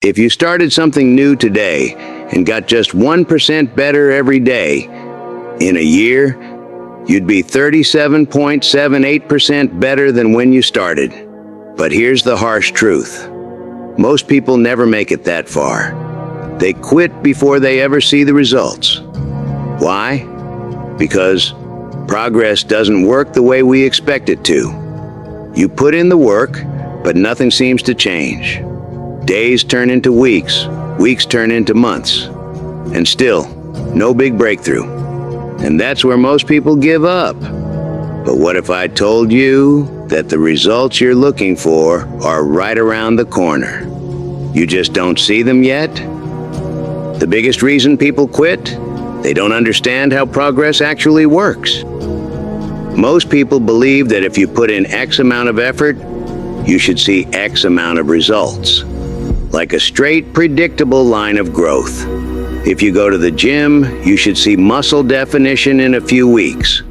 If you started something new today and got just 1% better every day, in a year, you'd be 37.78% better than when you started. But here's the harsh truth. Most people never make it that far. They quit before they ever see the results. Why? Because progress doesn't work the way we expect it to. You put in the work, but nothing seems to change. Days turn into weeks, weeks turn into months, and still, no big breakthrough. And that's where most people give up. But what if I told you that the results you're looking for are right around the corner? You just don't see them yet? The biggest reason people quit? They don't understand how progress actually works. Most people believe that if you put in X amount of effort, you should see X amount of results. Like a straight, predictable line of growth. If you go to the gym, you should see muscle definition in a few weeks.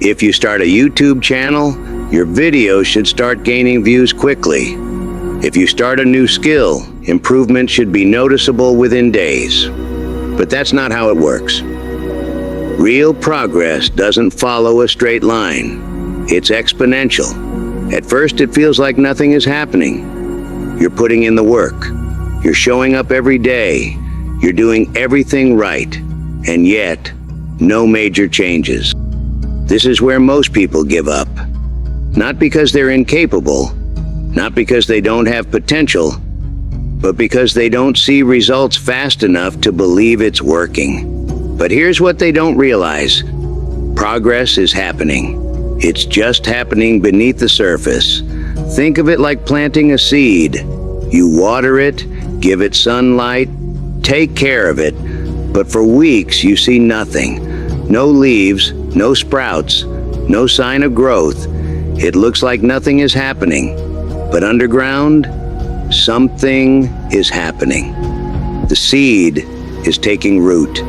If you start a YouTube channel, your videos should start gaining views quickly. If you start a new skill, improvement should be noticeable within days. But that's not how it works. Real progress doesn't follow a straight line. It's exponential. At first, it feels like nothing is happening. You're putting in the work. You're showing up every day. You're doing everything right. And yet, no major changes. This is where most people give up. Not because they're incapable, not because they don't have potential, but because they don't see results fast enough to believe it's working. But here's what they don't realize. Progress is happening. It's just happening beneath the surface. Think of it like planting a seed. You water it, give it sunlight, take care of it, but for weeks you see nothing. No leaves, no sprouts, no sign of growth. It looks like nothing is happening. But underground, something is happening. The seed is taking root.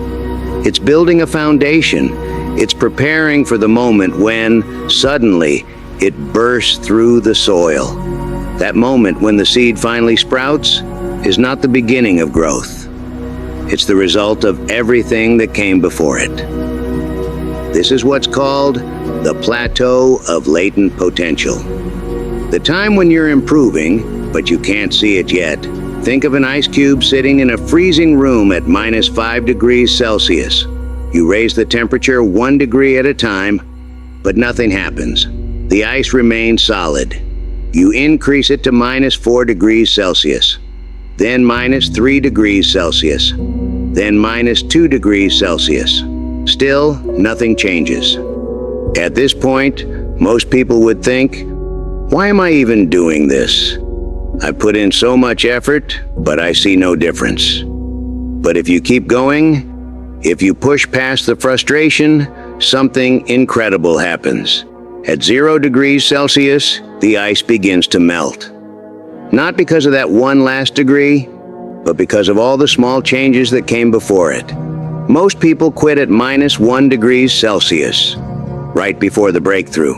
It's building a foundation. It's preparing for the moment when, suddenly, it bursts through the soil. That moment when the seed finally sprouts is not the beginning of growth. It's the result of everything that came before it. This is what's called the plateau of latent potential. The time when you're improving, but you can't see it yet. Think of an ice cube sitting in a freezing room at -5 degrees Celsius. You raise the temperature 1 degree at a time, but nothing happens. The ice remains solid. You increase it to -4 degrees Celsius, then -3 degrees Celsius, then -2 degrees Celsius. Still, nothing changes. At this point, most people would think, why am I even doing this? I put in so much effort, but I see no difference. But if you keep going, if you push past the frustration, something incredible happens. At 0 degrees Celsius, the ice begins to melt. Not because of that one last degree, but because of all the small changes that came before it. Most people quit at -1 degrees Celsius, right before the breakthrough.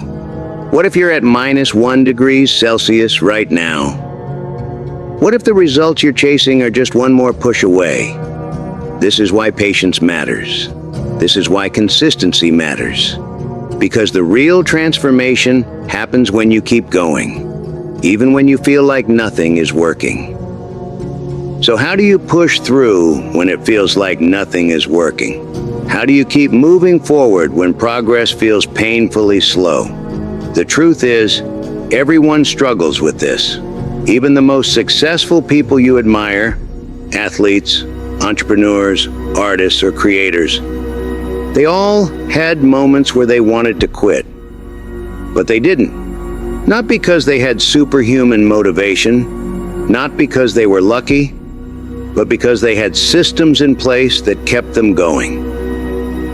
What if you're at -1 degrees Celsius right now? What if the results you're chasing are just one more push away? This is why patience matters. This is why consistency matters. Because the real transformation happens when you keep going, even when you feel like nothing is working. So how do you push through when it feels like nothing is working? How do you keep moving forward when progress feels painfully slow? The truth is, everyone struggles with this. Even the most successful people you admire, athletes, entrepreneurs, artists, or creators, they all had moments where they wanted to quit. But they didn't. Not because they had superhuman motivation, not because they were lucky, but because they had systems in place that kept them going.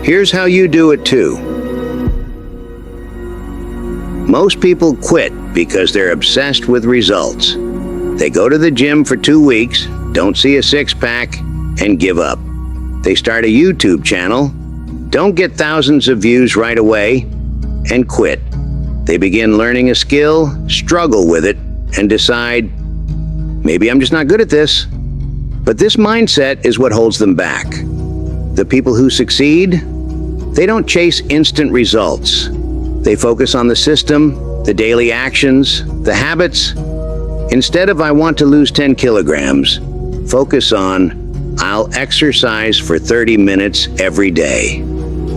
Here's how you do it too. Most people quit because they're obsessed with results. They go to the gym for 2 weeks, don't see a six-pack, and give up. They start a YouTube channel, don't get thousands of views right away, and quit. They begin learning a skill, struggle with it, and decide, maybe I'm just not good at this. But this mindset is what holds them back. The people who succeed, they don't chase instant results. They focus on the system, the daily actions, the habits. Instead of "I want to lose 10 kilograms, focus on "I'll exercise for 30 minutes every day."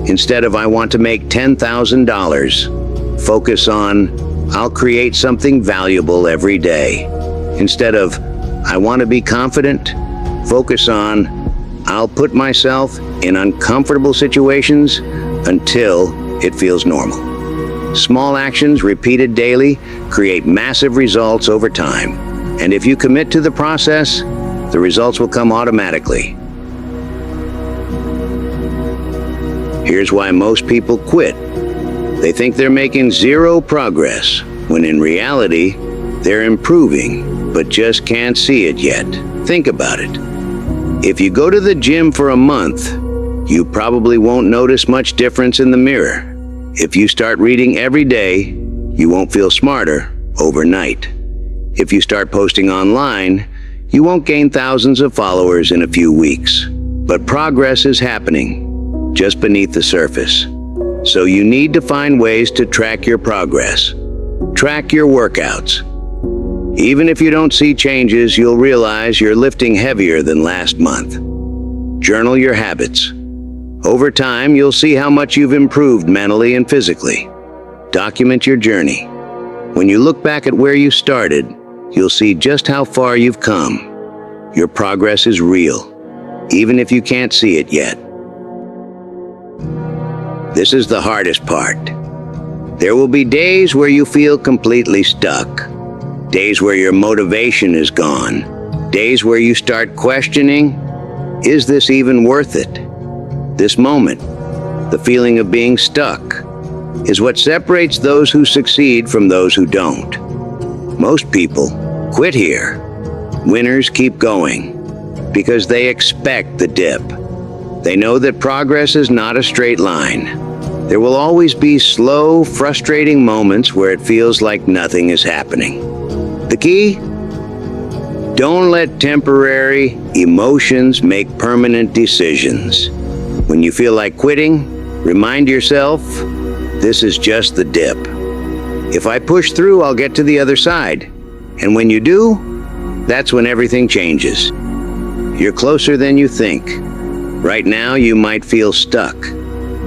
Instead of "I want to make $10,000, focus on "I'll create something valuable every day." Instead of "I want to be confident," focus on "I'll put myself in uncomfortable situations until it feels normal." Small actions repeated daily create massive results over time. And if you commit to the process, the results will come automatically. Here's why most people quit. They think they're making zero progress, when in reality, they're improving, but just can't see it yet. Think about it. If you go to the gym for a month, you probably won't notice much difference in the mirror. If you start reading every day, you won't feel smarter overnight. If you start posting online, you won't gain thousands of followers in a few weeks. But progress is happening, just beneath the surface. So you need to find ways to track your progress. Track your workouts. Even if you don't see changes, you'll realize you're lifting heavier than last month. Journal your habits. Over time, you'll see how much you've improved mentally and physically. Document your journey. When you look back at where you started, you'll see just how far you've come. Your progress is real, even if you can't see it yet. This is the hardest part. There will be days where you feel completely stuck. Days where your motivation is gone. Days where you start questioning, is this even worth it? This moment, the feeling of being stuck, is what separates those who succeed from those who don't. Most people quit here. Winners keep going because they expect the dip. They know that progress is not a straight line. There will always be slow, frustrating moments where it feels like nothing is happening. The key? Don't let temporary emotions make permanent decisions. When you feel like quitting, remind yourself, this is just the dip. If I push through, I'll get to the other side. And when you do, that's when everything changes. You're closer than you think. Right now, you might feel stuck.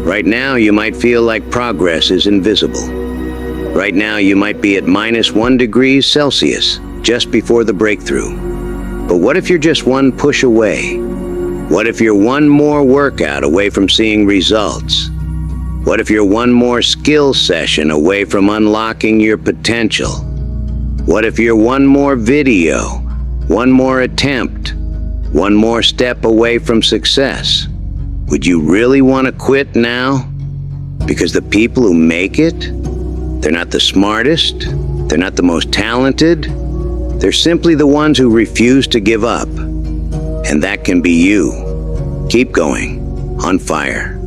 Right now, you might feel like progress is invisible. Right now, you might be at -1 degrees Celsius, just before the breakthrough. But what if you're just one push away? What if you're one more workout away from seeing results? What if you're one more skill session away from unlocking your potential? What if you're one more video, one more attempt, one more step away from success? Would you really want to quit now? Because the people who make it, they're not the smartest, they're not the most talented, they're simply the ones who refuse to give up. And that can be you. Keep going, on fire.